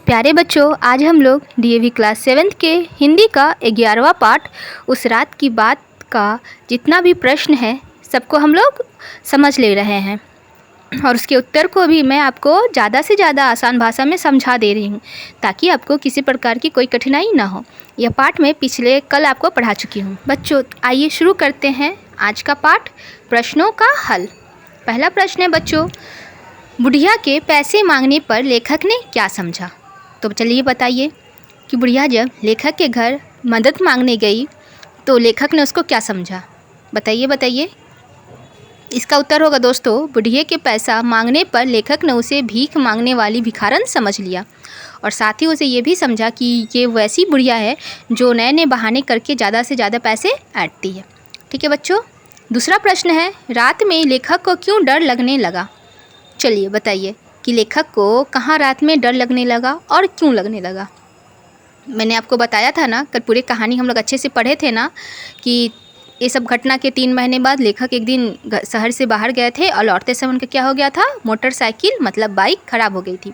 प्यारे बच्चों, आज हम लोग डीएवी क्लास 7 के हिंदी का 11वां पाठ उस रात की बात का जितना भी प्रश्न है सबको हम लोग समझ ले रहे हैं और उसके उत्तर को भी मैं आपको ज़्यादा से ज़्यादा आसान भाषा में समझा दे रही हूँ ताकि आपको किसी प्रकार की कोई कठिनाई ना हो। यह पाठ मैं पिछले कल आपको पढ़ा चुकी हूँ। बच्चों, आइए शुरू करते हैं आज का पाठ, प्रश्नों का हल। पहला प्रश्न है बच्चों, बुढ़िया के पैसे मांगने पर लेखक ने क्या समझा? तो चलिए बताइए कि बुढ़िया जब लेखक के घर मदद मांगने गई तो लेखक ने उसको क्या समझा? बताइए। इसका उत्तर होगा दोस्तों, बुढ़िया के पैसा मांगने पर लेखक ने उसे भीख मांगने वाली भिखारन समझ लिया और साथ ही उसे ये भी समझा कि ये वैसी बुढ़िया है जो नए नए बहाने करके ज़्यादा से ज़्यादा पैसे ऐंठती है। ठीक है बच्चों। दूसरा प्रश्न है, रात में लेखक को क्यों डर लगने लगा? चलिए बताइए कि लेखक को कहाँ रात में डर लगने लगा और क्यों लगने लगा। मैंने आपको बताया था ना, कल पूरी कहानी हम लोग अच्छे से पढ़े थे ना कि ये सब घटना के 3 महीने बाद लेखक एक दिन शहर से बाहर गए थे और लौटते समय उनका क्या हो गया था, मोटरसाइकिल मतलब बाइक ख़राब हो गई थी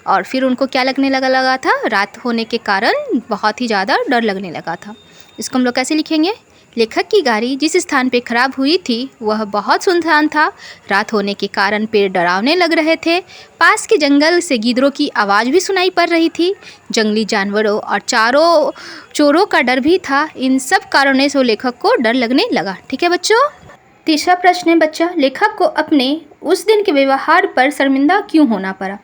और फिर उनको क्या लगने लगा था, रात होने के कारण बहुत ही ज़्यादा डर लगने लगा था। इसको हम लोग कैसे लिखेंगे? लेखक की गाड़ी जिस स्थान पे खराब हुई थी वह बहुत सुनसान था। रात होने के कारण पेड़ डरावने लग रहे थे। पास के जंगल से गिद्धों की आवाज़ भी सुनाई पड़ रही थी। जंगली जानवरों और चोरों का डर भी था। इन सब कारणों से लेखक को डर लगने लगा। ठीक है बच्चों। तीसरा प्रश्न है बच्चा, लेखक को अपने उस दिन के व्यवहार पर शर्मिंदा क्यों होना पड़ा?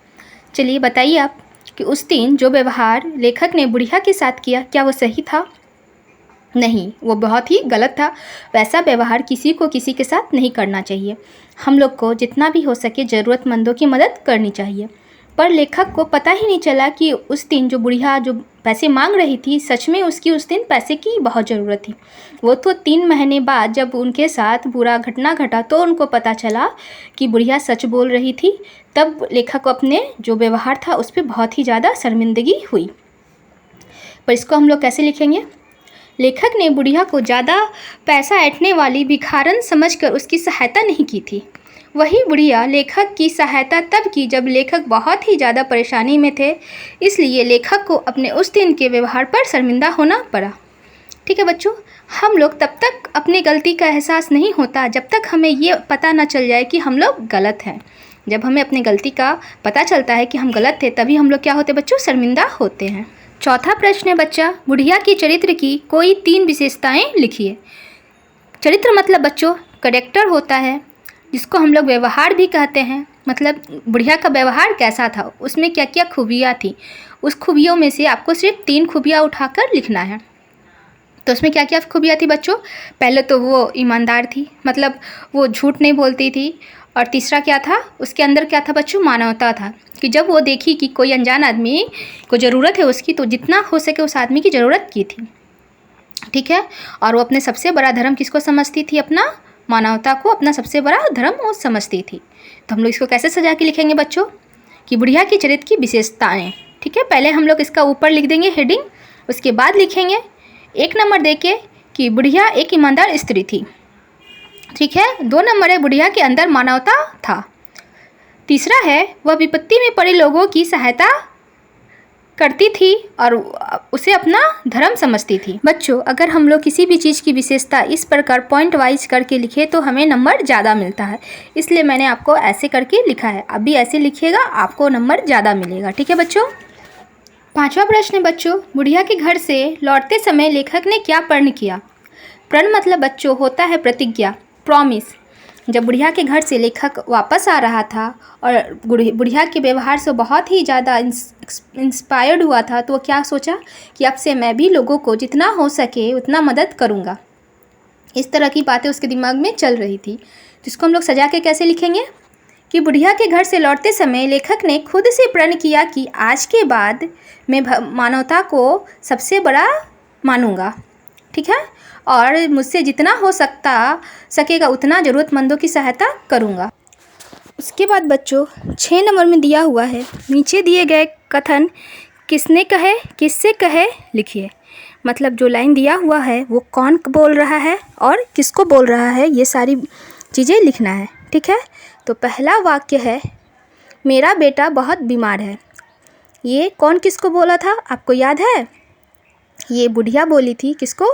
चलिए बताइए आप कि उस दिन जो व्यवहार लेखक ने बुढ़िया के साथ किया क्या वो सही था? नहीं, वो बहुत ही गलत था। वैसा व्यवहार किसी को किसी के साथ नहीं करना चाहिए। हम लोग को जितना भी हो सके ज़रूरतमंदों की मदद करनी चाहिए। पर लेखक को पता ही नहीं चला कि उस दिन जो बुढ़िया जो पैसे मांग रही थी सच में उसकी उस दिन पैसे की बहुत ज़रूरत थी। वो तो 3 महीने बाद जब उनके साथ बुरा घटना घटा तो उनको पता चला कि बुढ़िया सच बोल रही थी। तब लेखक को अपने जो व्यवहार था उस पर बहुत ही ज़्यादा शर्मिंदगी हुई। पर इसको हम लोग कैसे लिखेंगे? लेखक ने बुढ़िया को ज़्यादा पैसा ऐंठने वाली भिखारन समझकर उसकी सहायता नहीं की थी। वही बुढ़िया लेखक की सहायता तब की जब लेखक बहुत ही ज़्यादा परेशानी में थे। इसलिए लेखक को अपने उस दिन के व्यवहार पर शर्मिंदा होना पड़ा। ठीक है बच्चों, हम लोग तब तक अपनी गलती का एहसास नहीं होता जब तक हमें ये पता ना चल जाए कि हम लोग गलत हैं। जब हमें अपनी गलती का पता चलता है कि हम गलत थे तभी हम लोग क्या होते बच्चों, शर्मिंदा होते हैं। चौथा प्रश्न है बच्चा, बुढ़िया के चरित्र की कोई 3 विशेषताएं लिखिए। चरित्र मतलब बच्चों कैरेक्टर होता है जिसको हम लोग व्यवहार भी कहते हैं। मतलब बुढ़िया का व्यवहार कैसा था, उसमें क्या क्या खूबियाँ थी, उस खूबियों में से आपको सिर्फ 3 खूबियाँ उठाकर लिखना है। तो उसमें क्या क्या खूबियाँ थी बच्चों? पहले तो वो ईमानदार थी, मतलब वो झूठ नहीं बोलती थी। और तीसरा क्या था, उसके अंदर क्या था बच्चों, मानवता था कि जब वो देखी कि कोई अनजान आदमी को ज़रूरत है उसकी तो जितना हो सके उस आदमी की ज़रूरत की थी। ठीक है। और वो अपने सबसे बड़ा धर्म किसको समझती थी? अपना मानवता को अपना सबसे बड़ा धर्म वो समझती थी। तो हम लोग इसको कैसे सजा के लिखेंगे बच्चों कि बुढ़िया के चरित्र की विशेषताएँ। ठीक है, पहले हम लोग इसका ऊपर लिख देंगे हेडिंग, उसके बाद लिखेंगे 1 नंबर दे के कि बुढ़िया एक ईमानदार स्त्री थी। ठीक है। 2 नंबर है बुढ़िया के अंदर मानवता था। तीसरा है वह विपत्ति में पड़े लोगों की सहायता करती थी और उसे अपना धर्म समझती थी। बच्चों, अगर हम लोग किसी भी चीज़ की विशेषता इस प्रकार पॉइंट वाइज करके लिखे तो हमें नंबर ज़्यादा मिलता है, इसलिए मैंने आपको ऐसे करके लिखा है। अब भी ऐसे लिखिएगा, आपको नंबर ज़्यादा मिलेगा। ठीक है बच्चों। 5वां प्रश्न है बच्चों, बुढ़िया के घर से लौटते समय लेखक ने क्या प्रण किया? प्रण मतलब बच्चों होता है प्रतिज्ञा, प्रॉमिस। जब बुढ़िया के घर से लेखक वापस आ रहा था और बुढ़िया के व्यवहार से बहुत ही ज़्यादा इंस्पायर्ड हुआ था तो वो क्या सोचा कि अब से मैं भी लोगों को जितना हो सके उतना मदद करूँगा। इस तरह की बातें उसके दिमाग में चल रही थी। तो इसको हम लोग सजा के कैसे लिखेंगे कि बुढ़िया के घर से लौटते समय लेखक ने खुद से प्रण किया कि आज के बाद मैं मानवता को सबसे बड़ा मानूंगा। ठीक है। और मुझसे जितना हो सकेगा उतना ज़रूरतमंदों की सहायता करूँगा। उसके बाद बच्चों 6 नंबर में दिया हुआ है, नीचे दिए गए कथन किसने कहे किससे कहे लिखिए। मतलब जो लाइन दिया हुआ है वो कौन बोल रहा है और किसको बोल रहा है, ये सारी चीज़ें लिखना है। ठीक है। तो पहला वाक्य है, मेरा बेटा बहुत बीमार है। ये कौन किसको बोला था, आपको याद है? ये बुढ़िया बोली थी किसको?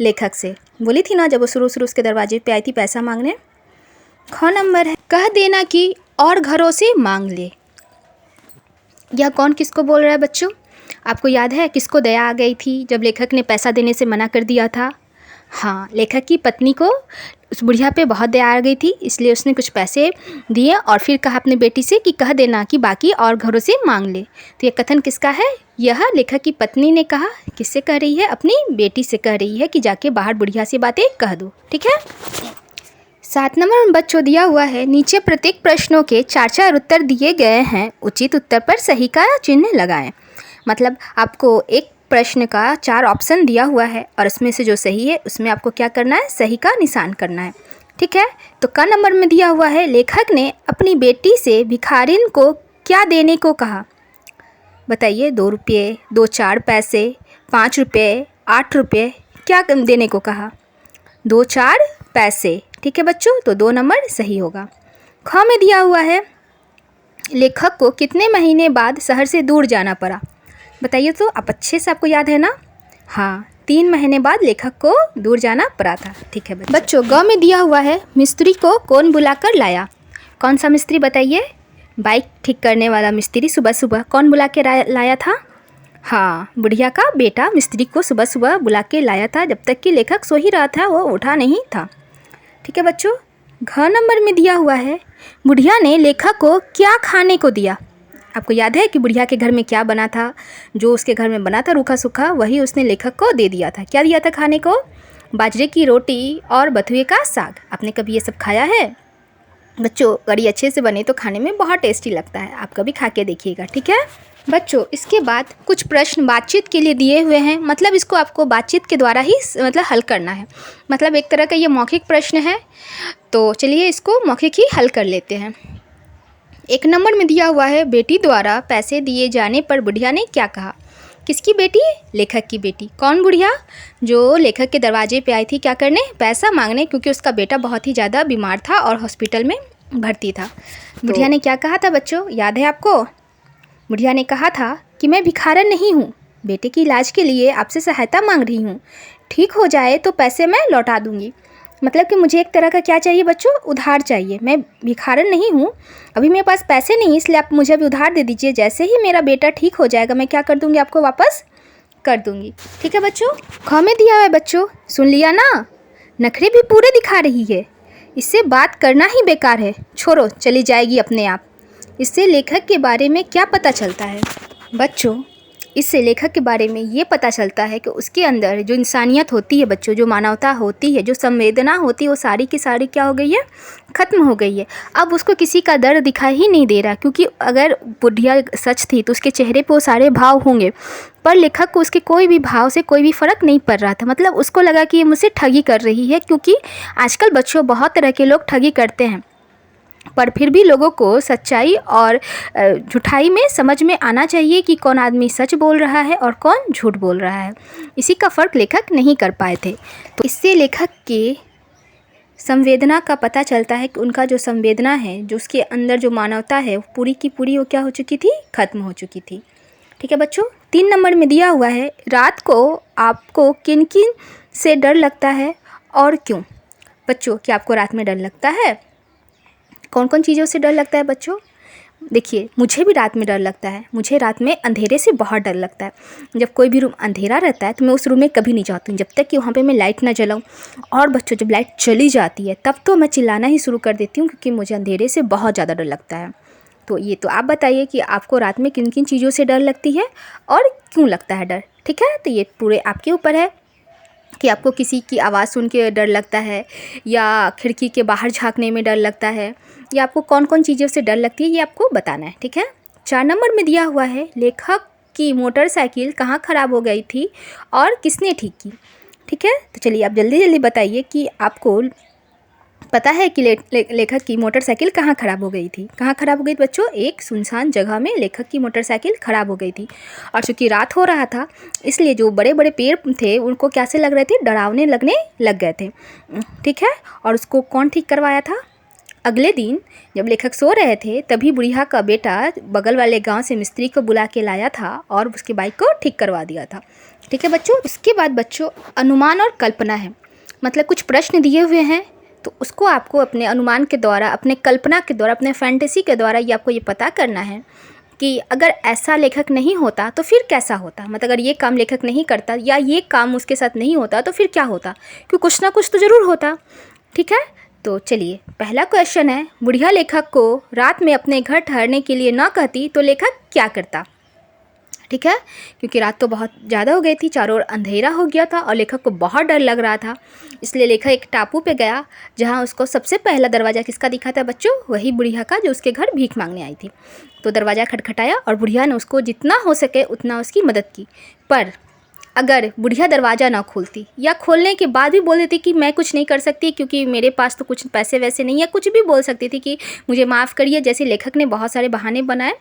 लेखक से बोली थी ना, जब वो शुरू उसके दरवाजे पे आई थी पैसा मांगने। ख नंबर है, कह देना कि और घरों से मांग ले। यह कौन किसको बोल रहा है बच्चों? आपको याद है किसको दया आ गई थी जब लेखक ने पैसा देने से मना कर दिया था? हाँ, लेखक की पत्नी को उस बुढ़िया पे बहुत दया आ गई थी, इसलिए उसने कुछ पैसे दिए और फिर कहा अपनी बेटी से कि कह देना कि बाकी और घरों से मांग ले। तो ये कथन किसका है? यह लेखक की पत्नी ने कहा। किससे कह रही है? अपनी बेटी से कह रही है कि जाके बाहर बुढ़िया से बातें कह दो। ठीक है। 7 नंबर में बच्चों दिया हुआ है, नीचे प्रत्येक प्रश्नों के 4 उत्तर दिए गए हैं, उचित उत्तर पर सही का चिन्ह लगाएं। मतलब आपको एक प्रश्न का 4 ऑप्शन दिया हुआ है और उसमें से जो सही है उसमें आपको क्या करना है? सही का निशान करना है। ठीक है। तो क नंबर में दिया हुआ है, लेखक ने अपनी बेटी से भिखारिन को क्या देने को कहा? बताइए। 2 रुपये, 2 4 पैसे, 5 रुपये, 8 रुपये, क्या देने को कहा? 2 4 पैसे। ठीक है बच्चों, तो 2 नंबर सही होगा। ख में दिया हुआ है, लेखक को कितने महीने बाद शहर से दूर जाना पड़ा? बताइए तो, आप अच्छे से आपको याद है ना? हाँ, 3 महीने बाद लेखक को दूर जाना पड़ा था। ठीक है बच्चों। ग में दिया हुआ है, मिस्त्री को कौन बुलाकर लाया? कौन सा मिस्त्री बताइए? बाइक ठीक करने वाला मिस्त्री सुबह सुबह कौन बुला के लाया था? हाँ, बुढ़िया का बेटा मिस्त्री को सुबह सुबह बुला के लाया था, जब तक कि लेखक सो ही रहा था, वो उठा नहीं था। ठीक है बच्चों। घ नंबर में दिया हुआ है, बुढ़िया ने लेखक को क्या खाने को दिया? आपको याद है कि बुढ़िया के घर में क्या बना था? जो उसके घर में बना था रूखा सूखा, वही उसने लेखक को दे दिया था। क्या दिया था खाने को? बाजरे की रोटी और बथुए का साग। आपने कभी ये सब खाया है? बच्चों, कड़ी अच्छे से बने तो खाने में बहुत टेस्टी लगता है, आप कभी खा के देखिएगा। ठीक है बच्चों। इसके बाद कुछ प्रश्न बातचीत के लिए दिए हुए हैं, मतलब इसको आपको बातचीत के द्वारा ही मतलब हल करना है। मतलब एक तरह का ये मौखिक प्रश्न है, तो चलिए इसको मौखिक ही हल कर लेते हैं। 1 नंबर में दिया हुआ है, बेटी द्वारा पैसे दिए जाने पर बुढ़िया ने क्या कहा? किसकी बेटी? लेखक की बेटी। कौन बुढ़िया? जो लेखक के दरवाजे पे आई थी क्या करने? पैसा मांगने, क्योंकि उसका बेटा बहुत ही ज़्यादा बीमार था और हॉस्पिटल में भर्ती था। बुढ़िया ने क्या कहा था बच्चों, याद है आपको? बुढ़िया ने कहा था कि मैं भिखारन नहीं हूँ, बेटे की इलाज के लिए आपसे सहायता मांग रही हूँ, ठीक हो जाए तो पैसे मैं लौटा दूँगी। मतलब कि मुझे एक तरह का क्या चाहिए बच्चों? उधार चाहिए। मैं भिखारन नहीं हूँ, अभी मेरे पास पैसे नहीं, इसलिए आप मुझे अभी उधार दे दीजिए, जैसे ही मेरा बेटा ठीक हो जाएगा मैं क्या कर दूँगी? आपको वापस कर दूँगी। ठीक है बच्चों। ख में दिया है बच्चों, सुन लिया ना? नखरे भी पूरे दिखा रही है, इससे बात करना ही बेकार है, छोड़ो, चली जाएगी अपने आप। इससे लेखक के बारे में क्या पता चलता है? बच्चों, इससे लेखक के बारे में ये पता चलता है कि उसके अंदर जो इंसानियत होती है बच्चों, जो मानवता होती है, जो संवेदना होती है, वो सारी की सारी क्या हो गई है? ख़त्म हो गई है। अब उसको किसी का दर्द दिखाई ही नहीं दे रहा, क्योंकि अगर बुढ़िया सच थी तो उसके चेहरे पे वो सारे भाव होंगे, पर लेखक को उसके कोई भी भाव से कोई भी फ़र्क नहीं पड़ रहा था। मतलब उसको लगा कि ये मुझसे ठगी कर रही है, क्योंकि आजकल बच्चों बहुत तरह के लोग ठगी करते हैं, पर फिर भी लोगों को सच्चाई और झूठाई में समझ में आना चाहिए कि कौन आदमी सच बोल रहा है और कौन झूठ बोल रहा है। इसी का फ़र्क लेखक नहीं कर पाए थे। तो इससे लेखक के संवेदना का पता चलता है कि उनका जो संवेदना है, जो उसके अंदर जो मानवता है, वो पूरी की पूरी वो क्या हो चुकी थी? ख़त्म हो चुकी थी। ठीक है बच्चों। 3 नंबर में दिया हुआ है, रात को आपको किन किन से डर लगता है और क्यों? बच्चों, क्या आपको रात में डर लगता है? कौन कौन चीज़ों से डर लगता है बच्चों? देखिए, मुझे भी रात में डर लगता है। मुझे रात में अंधेरे से बहुत डर लगता है। जब कोई भी रूम अंधेरा रहता है तो मैं उस रूम में कभी नहीं जाती हूँ जब तक कि वहाँ पे मैं लाइट ना जलाऊँ। और बच्चों, जब लाइट चली जाती है तब तो मैं चिल्लाना ही शुरू कर देती हूँ, क्योंकि मुझे अंधेरे से बहुत ज़्यादा डर लगता है। तो ये तो आप बताइए कि आपको रात में किन किन चीज़ों से डर लगती है और क्यों लगता है डर। ठीक है, तो ये पूरे आपके ऊपर है कि आपको किसी की आवाज़ सुन के डर लगता है, या खिड़की के बाहर झांकने में डर लगता है, या आपको कौन कौन चीज़ों से डर लगती है, ये आपको बताना है। ठीक है। 4 नंबर में दिया हुआ है, लेखक की मोटरसाइकिल कहाँ ख़राब हो गई थी और किसने ठीक की? ठीक है, तो चलिए आप जल्दी जल्दी बताइए कि आपको पता है कि लेखक की मोटरसाइकिल कहाँ ख़राब हो गई थी? कहाँ ख़राब हो गई थी बच्चों? एक सुनसान जगह में लेखक की मोटरसाइकिल ख़राब हो गई थी, और चूँकि रात हो रहा था इसलिए जो बड़े बड़े पेड़ थे उनको कैसे लग रहे थे? डरावने लगने लग गए थे। ठीक है। और उसको कौन ठीक करवाया था? अगले दिन जब लेखक सो रहे थे तभी बुढ़िया का बेटा बगल वाले गांव से मिस्त्री को बुला के लाया था और उसकी बाइक को ठीक करवा दिया था। ठीक है बच्चों, उसके बाद बच्चों अनुमान और कल्पना है, मतलब कुछ प्रश्न दिए हुए हैं तो उसको आपको अपने अनुमान के द्वारा, अपने कल्पना के द्वारा, अपने फैंटेसी के द्वारा ये आपको ये पता करना है कि अगर ऐसा लेखक नहीं होता तो फिर कैसा होता, मतलब अगर ये काम लेखक नहीं करता या ये काम उसके साथ नहीं होता तो फिर क्या होता, क्योंकि कुछ ना कुछ तो ज़रूर होता। ठीक है, तो चलिए पहला क्वेश्चन है, बुढ़िया लेखक को रात में अपने घर ठहरने के लिए ना कहती तो लेखक क्या करता। ठीक है, क्योंकि रात तो बहुत ज़्यादा हो गई थी, चारों ओर अंधेरा हो गया था और लेखक को बहुत डर लग रहा था, इसलिए लेखक एक टापू पे गया जहाँ उसको सबसे पहला दरवाज़ा किसका दिखा था बच्चों, वही बुढ़िया का जो उसके घर भीख मांगने आई थी। तो दरवाज़ा खटखटाया और बुढ़िया ने उसको जितना हो सके उतना उसकी मदद की, पर अगर बुढ़िया दरवाज़ा ना खोलती या खोलने के बाद भी बोल देती कि मैं कुछ नहीं कर सकती क्योंकि मेरे पास तो कुछ पैसे वैसे नहीं है, कुछ भी बोल सकती थी कि मुझे माफ़ करिए, जैसे लेखक ने बहुत सारे बहाने बनाए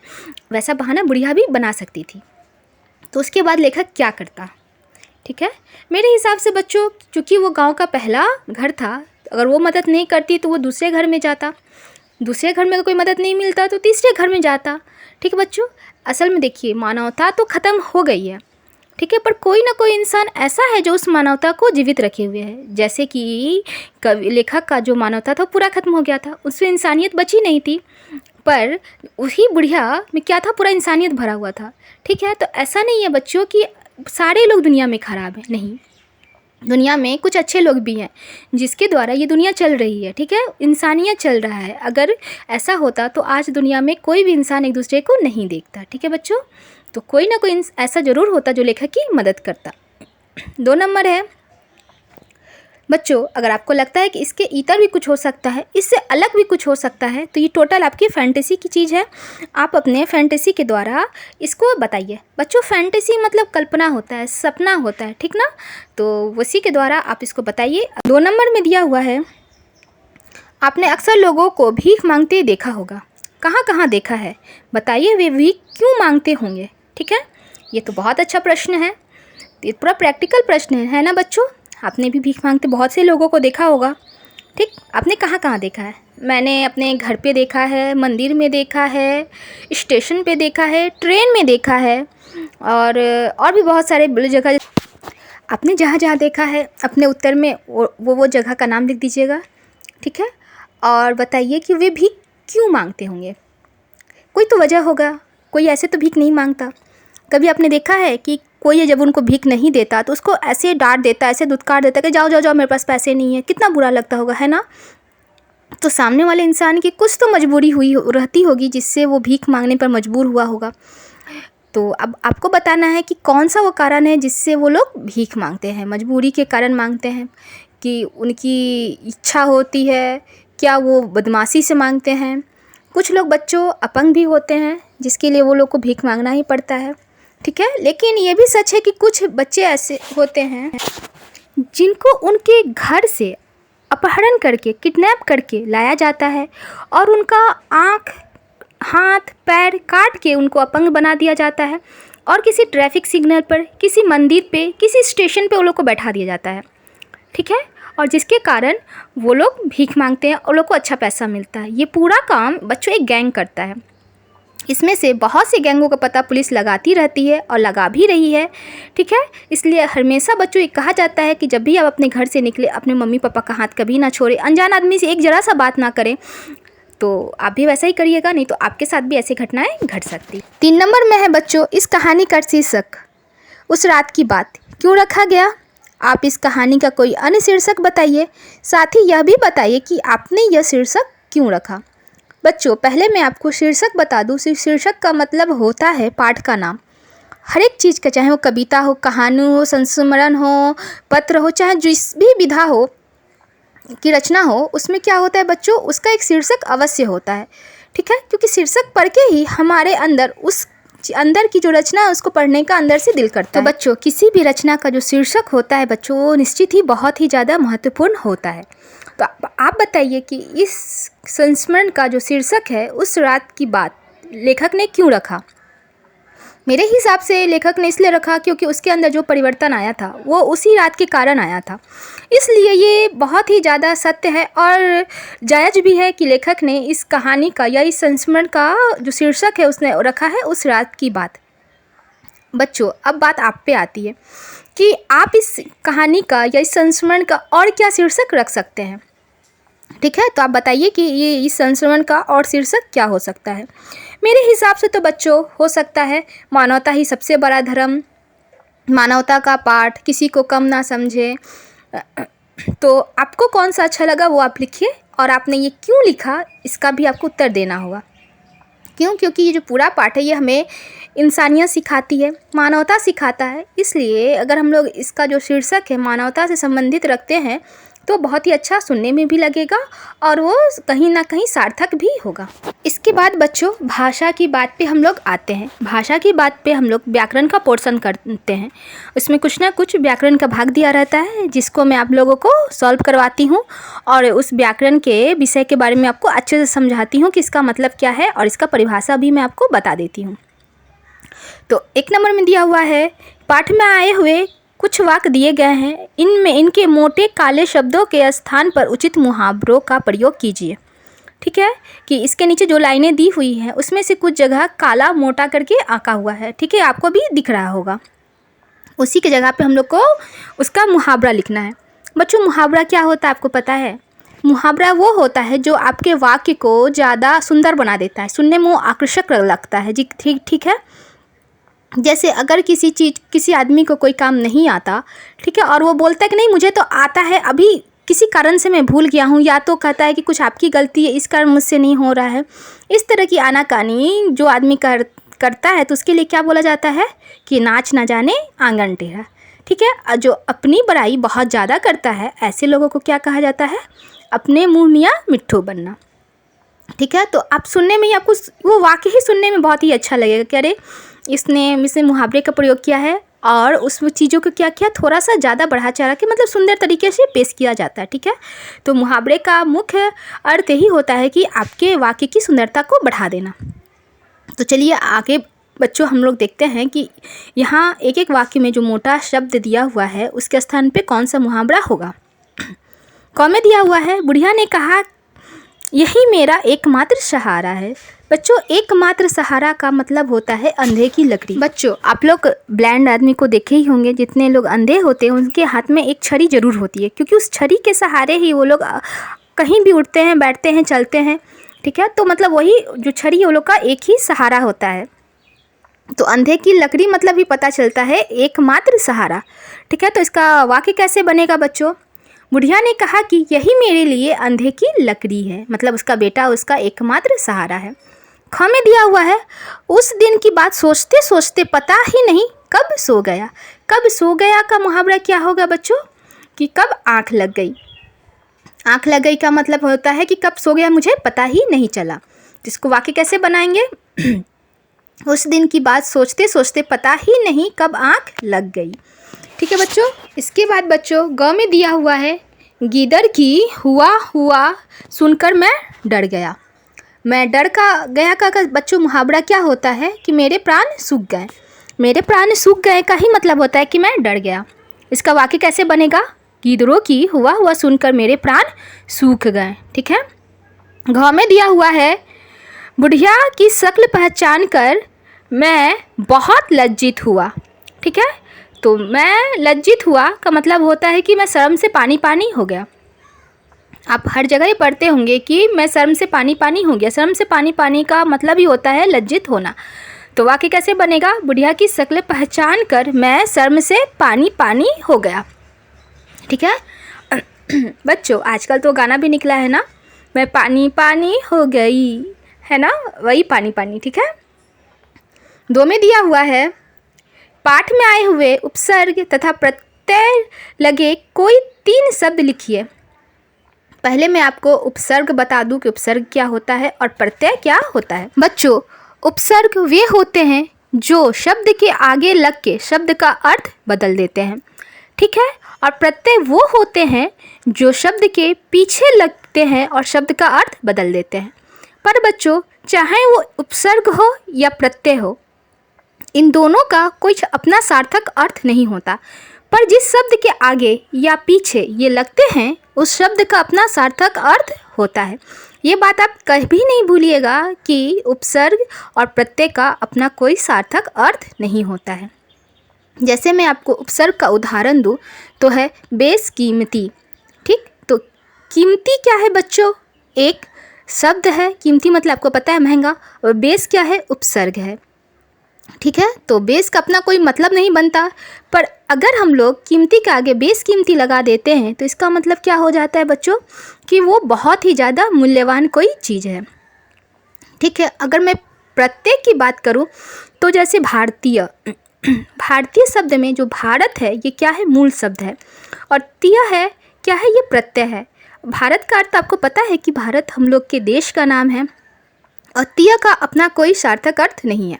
वैसा बहाना बुढ़िया भी बना सकती थी। तो उसके बाद लेखक क्या करता। ठीक है, मेरे हिसाब से बच्चों चूँकि वो गांव का पहला घर था, अगर वो मदद नहीं करती तो वो दूसरे घर में जाता, दूसरे घर में कोई मदद नहीं मिलता तो तीसरे घर में जाता। ठीक है बच्चों, असल में देखिए मानवता तो ख़त्म हो गई है, ठीक है, पर कोई ना कोई इंसान ऐसा है जो उस मानवता को जीवित रखे हुए है, जैसे कि लेखक का जो मानवता था पूरा ख़त्म हो गया था, उसमें इंसानियत बची नहीं थी, पर उसी बुढ़िया में क्या था, पूरा इंसानियत भरा हुआ था। ठीक है, तो ऐसा नहीं है बच्चों कि सारे लोग दुनिया में ख़राब हैं, नहीं, दुनिया में कुछ अच्छे लोग भी हैं जिसके द्वारा ये दुनिया चल रही है। ठीक है, इंसानियत चल रहा है, अगर ऐसा होता तो आज दुनिया में कोई भी इंसान एक दूसरे को नहीं देखता। ठीक है बच्चों, तो कोई ना कोई ऐसा ज़रूर होता जो लेखक की मदद करता। 2 नंबर है बच्चों, अगर आपको लगता है कि इसके इतर भी कुछ हो सकता है, इससे अलग भी कुछ हो सकता है, तो ये टोटल आपकी फैंटेसी की चीज़ है, आप अपने फैंटेसी के द्वारा इसको बताइए। बच्चों फैंटेसी मतलब कल्पना होता है, सपना होता है, ठीक ना, तो उसी के द्वारा आप इसको बताइए। 2 नंबर में दिया हुआ है, आपने अक्सर लोगों को भीख मांगते देखा होगा, कहाँ कहाँ देखा है, बताइए वे भीख क्यों मांगते होंगे। ठीक है, ये तो बहुत अच्छा प्रश्न है, ये पूरा प्रैक्टिकल प्रश्न है ना बच्चों, आपने भी भीख मांगते बहुत से लोगों को देखा होगा। ठीक, आपने कहाँ कहाँ देखा है, मैंने अपने घर पे देखा है, मंदिर में देखा है, स्टेशन पे देखा है, ट्रेन में देखा है, और भी बहुत सारे जगह। आपने जहाँ जहाँ देखा है अपने उत्तर में वो जगह का नाम लिख दीजिएगा। ठीक है, और बताइए कि वे भीख क्यों मांगते होंगे, कोई तो वजह होगा, कोई ऐसे तो भीख नहीं मांगता। कभी आपने देखा है कि कोई जब उनको भीख नहीं देता तो उसको ऐसे डांट देता, ऐसे धुतकार देता कि जाओ जाओ जाओ मेरे पास पैसे नहीं है, कितना बुरा लगता होगा, है ना। तो सामने वाले इंसान की कुछ तो मजबूरी हुई रहती होगी जिससे वो भीख मांगने पर मजबूर हुआ होगा। तो अब आपको बताना है कि कौन सा वो कारण है जिससे वो लोग भीख मांगते हैं, मजबूरी के कारण मांगते हैं, कि उनकी इच्छा होती है, क्या वो बदमाशी से मांगते हैं। कुछ लोग बच्चों अपंग भी होते हैं जिसके लिए वो लोग को भीख मांगना ही पड़ता है। ठीक है, लेकिन ये भी सच है कि कुछ बच्चे ऐसे होते हैं जिनको उनके घर से अपहरण करके, किडनैप करके लाया जाता है और उनका आँख, हाथ, पैर काट के उनको अपंग बना दिया जाता है और किसी ट्रैफिक सिग्नल पर, किसी मंदिर पे, किसी स्टेशन पे वो लोग को बैठा दिया जाता है। ठीक है, और जिसके कारण वो लोग भीख मांगते हैं और लोग को अच्छा पैसा मिलता है। ये पूरा काम बच्चों एक गैंग करता है, इसमें से बहुत सी गैंगों का पता पुलिस लगाती रहती है और लगा भी रही है। ठीक है, इसलिए हमेशा बच्चों ये कहा जाता है कि जब भी आप अपने घर से निकले अपने मम्मी पापा का हाथ कभी ना छोड़े, अनजान आदमी से एक जरा सा बात ना करें, तो आप भी वैसा ही करिएगा, नहीं तो आपके साथ भी ऐसी घटनाएं घट सकती। 3 नंबर में है बच्चों, इस कहानी का शीर्षक उस रात की बात क्यों रखा गया। आप इस कहानी का कोई अन्य शीर्षक बताइए, साथ ही यह भी बताइए कि आपने यह शीर्षक क्यों रखा। बच्चों पहले मैं आपको शीर्षक बता दूं, शीर्षक का मतलब होता है पाठ का नाम। हर एक चीज़ का, चाहे वो कविता हो, कहानी हो, संस्मरण हो, पत्र हो, चाहे जिस भी विधा हो की रचना हो, उसमें क्या होता है बच्चों, उसका एक शीर्षक अवश्य होता है। ठीक है, क्योंकि शीर्षक पढ़ के ही हमारे अंदर उस अंदर की जो रचना है उसको पढ़ने का अंदर से दिल करता है। तो बच्चों किसी भी रचना का जो शीर्षक होता है बच्चों, वो निश्चित ही बहुत ही ज़्यादा महत्वपूर्ण होता है। तो आप बताइए कि इस संस्मरण का जो शीर्षक है उस रात की बात लेखक ने क्यों रखा। मेरे हिसाब से लेखक ने इसलिए रखा क्योंकि उसके अंदर जो परिवर्तन आया था वो उसी रात के कारण आया था। इसलिए ये बहुत ही ज़्यादा सत्य है और जायज़ भी है कि लेखक ने इस कहानी का या इस संस्मरण का जो शीर्षक है उसने रखा है उस रात की बात। बच्चों, अब बात आप पे आती है कि आप इस कहानी का या इस संस्मरण का और क्या शीर्षक रख सकते हैं। ठीक है, तो आप बताइए कि ये इस संस्मरण का और शीर्षक क्या हो सकता है। मेरे हिसाब से तो बच्चों हो सकता है मानवता ही सबसे बड़ा धर्म, मानवता का पाठ, किसी को कम ना समझे। तो आपको कौन सा अच्छा लगा वो आप लिखिए, और आपने ये क्यों लिखा इसका भी आपको उत्तर देना होगा। क्यों? क्योंकि ये जो पूरा पाठ है ये हमें इंसानियत सिखाती है, मानवता सिखाता है। इसलिए अगर हम लोग इसका जो शीर्षक है मानवता से संबंधित रखते हैं तो बहुत ही अच्छा सुनने में भी लगेगा और वो कहीं ना कहीं सार्थक भी होगा। इसके बाद बच्चों भाषा की बात पे हम लोग आते हैं। भाषा की बात पे हम लोग व्याकरण का पोर्शन करते हैं। उसमें कुछ ना कुछ व्याकरण का भाग दिया रहता है जिसको मैं आप लोगों को सॉल्व करवाती हूँ और उस व्याकरण के विषय के बारे में आपको अच्छे से समझाती हूँ कि इसका मतलब क्या है और इसका परिभाषा भी मैं आपको बता देती हूँ। तो 1 नंबर में दिया हुआ है, पाठ में आए हुए कुछ वाक्य दिए गए हैं, इनमें इनके मोटे काले शब्दों के स्थान पर उचित मुहावरों का प्रयोग कीजिए। ठीक है, कि इसके नीचे जो लाइनें दी हुई हैं उसमें से कुछ जगह काला मोटा करके आंका हुआ है। ठीक है, आपको भी दिख रहा होगा। उसी के जगह पे हम लोग को उसका मुहावरा लिखना है। बच्चों, मुहावरा क्या होता है आपको पता है? मुहावरा वो होता है जो आपके वाक्य को ज़्यादा सुंदर बना देता है, सुनने में वो आकर्षक लगता है। जी ठीक है। जैसे अगर किसी आदमी को कोई काम नहीं आता, ठीक है, और वो बोलता है कि नहीं मुझे तो आता है, अभी किसी कारण से मैं भूल गया हूँ, या तो कहता है कि कुछ आपकी गलती है इस कारण मुझसे नहीं हो रहा है, इस तरह की आनाकानी जो आदमी करता है तो उसके लिए क्या बोला जाता है कि नाच ना जाने आंगन टेढ़ा। ठीक है, जो अपनी बड़ाई बहुत ज़्यादा करता है ऐसे लोगों को क्या कहा जाता है? अपने मुँह मियाँ मिट्ठू बनना। ठीक है, तो आप सुनने में ही आपको वो वाक्य ही सुनने में बहुत ही अच्छा लगेगा कि अरे इसने मुहावरे का प्रयोग किया है और उस चीज़ों को क्या किया, थोड़ा सा ज़्यादा बढ़ा चढ़ा के मतलब सुंदर तरीके से पेश किया जाता है। ठीक है, तो मुहावरे का मुख्य अर्थ यही होता है कि आपके वाक्य की सुंदरता को बढ़ा देना। तो चलिए आगे बच्चों हम लोग देखते हैं कि यहाँ एक एक वाक्य में जो मोटा शब्द दिया हुआ है उसके स्थान पे कौन सा मुहावरा होगा। क में दिया हुआ है, बुढ़िया ने कहा यही मेरा एकमात्र सहारा है। बच्चों, एकमात्र सहारा का मतलब होता है अंधे की लकड़ी। बच्चों, आप लोग ब्लाइंड आदमी को देखे ही होंगे, जितने लोग अंधे होते हैं उनके हाथ में एक छड़ी ज़रूर होती है, क्योंकि उस छड़ी के सहारे ही वो लोग कहीं भी उठते हैं, बैठते हैं, चलते हैं। ठीक है, तो मतलब वही जो छड़ी है वो लोग का एक ही सहारा होता है। तो अंधे की लकड़ी मतलब भी पता चलता है एकमात्र सहारा। ठीक है, तो इसका वाक्य कैसे बनेगा बच्चों? बुढ़िया ने कहा कि यही मेरे लिए अंधे की लकड़ी है, मतलब उसका बेटा उसका एकमात्र सहारा है। ख में दिया हुआ है, उस दिन की बात सोचते सोचते पता ही नहीं कब सो गया। कब सो गया का मुहावरा क्या होगा बच्चों? कि कब आँख लग गई। आँख लग गई का मतलब होता है कि कब सो गया मुझे पता ही नहीं चला। इसको वाक्य कैसे बनाएंगे? उस दिन की बात सोचते सोचते पता ही नहीं कब आँख लग गई। ठीक है बच्चों, इसके बाद बच्चों ग में दिया हुआ है, गीदड़ की हुआ सुनकर मैं डर गया। मैं डर गया का बच्चों मुहावरा क्या होता है कि मेरे प्राण सूख गए। मेरे प्राण सूख गए का ही मतलब होता है कि मैं डर गया। इसका वाक्य कैसे बनेगा? गीदड़ों की हुआ सुनकर मेरे प्राण सूख गए। ठीक है, घ में दिया हुआ है, बुढ़िया की शक्ल पहचान कर मैं बहुत लज्जित हुआ। ठीक है, तो मैं लज्जित हुआ का मतलब होता है कि मैं शर्म से पानी पानी हो गया। आप हर जगह ही पढ़ते होंगे कि मैं शर्म से पानी पानी हो गया। शर्म से पानी पानी का मतलब ही होता है लज्जित होना। तो वाक्य कैसे बनेगा? बुढ़िया की शक्ल पहचान कर मैं शर्म से पानी पानी हो गया। ठीक है बच्चों, आजकल तो गाना भी निकला है ना, मैं पानी पानी हो गई, है ना, वही पानी पानी। ठीक है, 2 में दिया हुआ है, पाठ में आए हुए उपसर्ग तथा प्रत्यय लगे कोई 3 शब्द लिखिए। पहले मैं आपको उपसर्ग बता दूं कि उपसर्ग क्या होता है और प्रत्यय क्या होता है। बच्चों, उपसर्ग वे होते हैं जो शब्द के आगे लग के शब्द का अर्थ बदल देते हैं। ठीक है, और प्रत्यय वो होते हैं जो शब्द के पीछे लगते हैं और शब्द का अर्थ बदल देते हैं। पर बच्चों, चाहे वो उपसर्ग हो या प्रत्यय हो, इन दोनों का कोई अपना सार्थक अर्थ नहीं होता, पर जिस शब्द के आगे या पीछे ये लगते हैं उस शब्द का अपना सार्थक अर्थ होता है। ये बात आप कभी नहीं भूलिएगा कि उपसर्ग और प्रत्यय का अपना कोई सार्थक अर्थ नहीं होता है। जैसे मैं आपको उपसर्ग का उदाहरण दूँ तो है बेशकीमती। ठीक, तो कीमती क्या है बच्चों? एक शब्द है, कीमती मतलब आपको पता है महंगा, और बेश क्या है? उपसर्ग है। ठीक है, तो बेश का अपना कोई मतलब नहीं बनता, पर अगर हम लोग कीमती के आगे बेशकीमती लगा देते हैं तो इसका मतलब क्या हो जाता है बच्चों कि वो बहुत ही ज़्यादा मूल्यवान कोई चीज़ है। ठीक है, अगर मैं प्रत्यय की बात करूं तो जैसे भारतीय, भारतीय शब्द में जो भारत है ये क्या है? मूल शब्द है, और तीय है क्या है? ये प्रत्यय है। भारत का अर्थ आपको पता है कि भारत हम लोग के देश का नाम है, और तीय का अपना कोई सार्थक अर्थ नहीं है।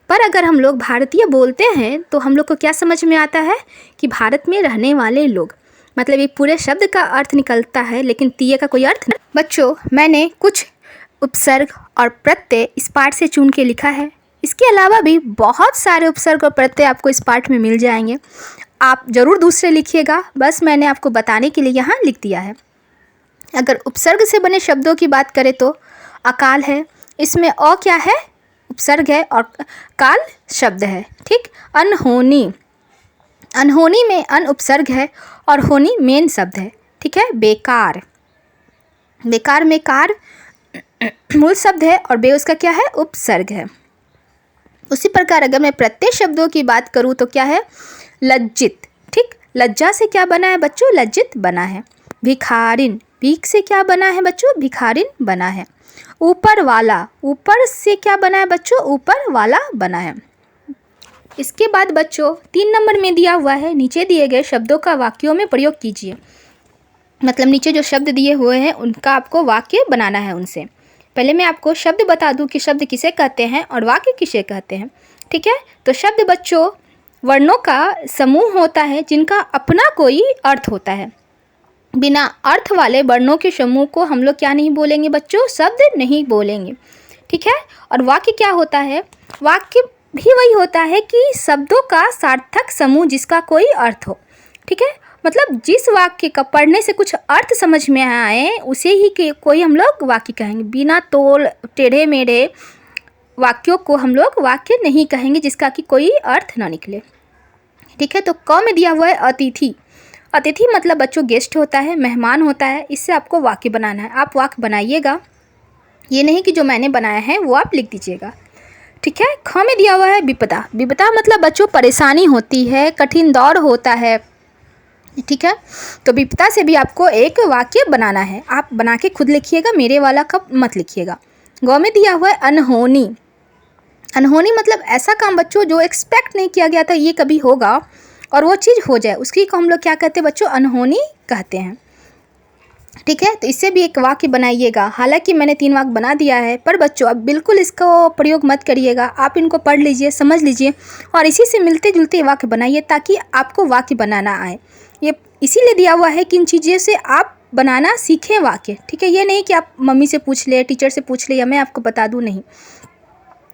पर अगर हम लोग भारतीय बोलते हैं तो हम लोग को क्या समझ में आता है कि भारत में रहने वाले लोग, मतलब ये पूरे शब्द का अर्थ निकलता है, लेकिन तीय का कोई अर्थ नहीं। बच्चों, मैंने कुछ उपसर्ग और प्रत्यय इस पाठ से चुन के लिखा है। इसके अलावा भी बहुत सारे उपसर्ग और प्रत्यय आपको इस पाठ में मिल जाएंगे। आप ज़रूर दूसरे लिखिएगा, बस मैंने आपको बताने के लिए यहाँ लिख दिया है। अगर उपसर्ग से बने शब्दों की बात करें तो अकाल है, इसमें अ क्या है? उपसर्ग है, और काल शब्द है। ठीक, अनहोनी, अनहोनी में अन उपसर्ग है और होनी मेन शब्द है। ठीक है, बेकार, बेकार में कार मूल शब्द है और बे उसका क्या है? उपसर्ग है। उसी प्रकार अगर मैं प्रत्यय शब्दों की बात करूँ तो क्या है? लज्जित। ठीक, लज्जा से क्या बना है बच्चों? लज्जित बना है। भिखारिन, भीख से क्या बना है बच्चों? भिखारिन बना है। ऊपर वाला, ऊपर से क्या बना है बच्चों? ऊपर वाला बना है। इसके बाद बच्चों 3 नंबर में दिया हुआ है, नीचे दिए गए शब्दों का वाक्यों में प्रयोग कीजिए। मतलब नीचे जो शब्द दिए हुए हैं उनका आपको वाक्य बनाना है उनसे। पहले मैं आपको शब्द बता दूं कि शब्द किसे कहते हैं और वाक्य किसे कहते हैं। ठीक है, तो शब्द बच्चों वर्णों का समूह होता है जिनका अपना कोई अर्थ होता है। बिना अर्थ वाले वर्णों के समूह को हम लोग क्या नहीं बोलेंगे बच्चों? शब्द नहीं बोलेंगे। ठीक है, और वाक्य क्या होता है? वाक्य भी वही होता है कि शब्दों का सार्थक समूह जिसका कोई अर्थ हो। ठीक है, मतलब जिस वाक्य का पढ़ने से कुछ अर्थ समझ में आए उसे ही कोई हम लोग वाक्य कहेंगे। बिना तोल टेढ़े मेढ़े वाक्यों को हम लोग वाक्य नहीं कहेंगे जिसका कि कोई अर्थ ना निकले। ठीक है, तो क में दिया हुआ है अतिथि। अतिथि मतलब बच्चों गेस्ट होता है, मेहमान होता है। इससे आपको वाक्य बनाना है, आप वाक्य बनाइएगा, ये नहीं कि जो मैंने बनाया है वो आप लिख दीजिएगा। ठीक है, ख में दिया हुआ है विपदा। विपदा मतलब बच्चों परेशानी होती है, कठिन दौर होता है। ठीक है, तो विपदा से भी आपको एक वाक्य बनाना है, आप बना के खुद लिखिएगा, मेरे वाला कब मत लिखिएगा। गौ में दिया हुआ है अनहोनी। अनहोनी मतलब ऐसा काम बच्चों जो एक्सपेक्ट नहीं किया गया था ये कभी होगा और वो चीज़ हो जाए, उसकी को हम लोग क्या कहते हैं बच्चों? अनहोनी कहते हैं। ठीक है, तो इससे भी एक वाक्य बनाइएगा। हालांकि मैंने 3 वाक्य बना दिया है, पर बच्चों अब बिल्कुल इसको प्रयोग मत करिएगा, आप इनको पढ़ लीजिए, समझ लीजिए और इसी से मिलते जुलते वाक्य बनाइए ताकि आपको वाक्य बनाना आए। ये इसीलिए दिया हुआ है कि इन चीज़ों से आप बनाना सीखें वाक्य। ठीक है, ये नहीं कि आप मम्मी से पूछ ले, टीचर से पूछ ले या मैं आपको बता दूँ, नहीं,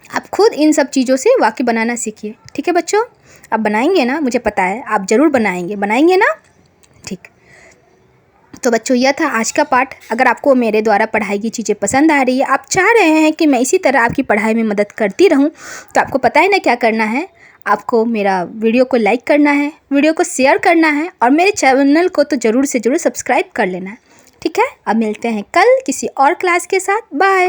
आप खुद इन सब चीज़ों से वाक्य बनाना सीखिए। ठीक है बच्चों, आप बनाएंगे ना? मुझे पता है आप ज़रूर बनाएंगे ना? ठीक, तो बच्चों यह था आज का पाठ। अगर आपको मेरे द्वारा पढ़ाई की चीज़ें पसंद आ रही है, आप चाह रहे हैं कि मैं इसी तरह आपकी पढ़ाई में मदद करती रहूं, तो आपको पता है ना क्या करना है? आपको मेरा वीडियो को लाइक करना है, वीडियो को शेयर करना है और मेरे चैनल को तो ज़रूर से ज़रूर सब्सक्राइब कर लेना है। ठीक है, अब मिलते हैं कल किसी और क्लास के साथ। बाय।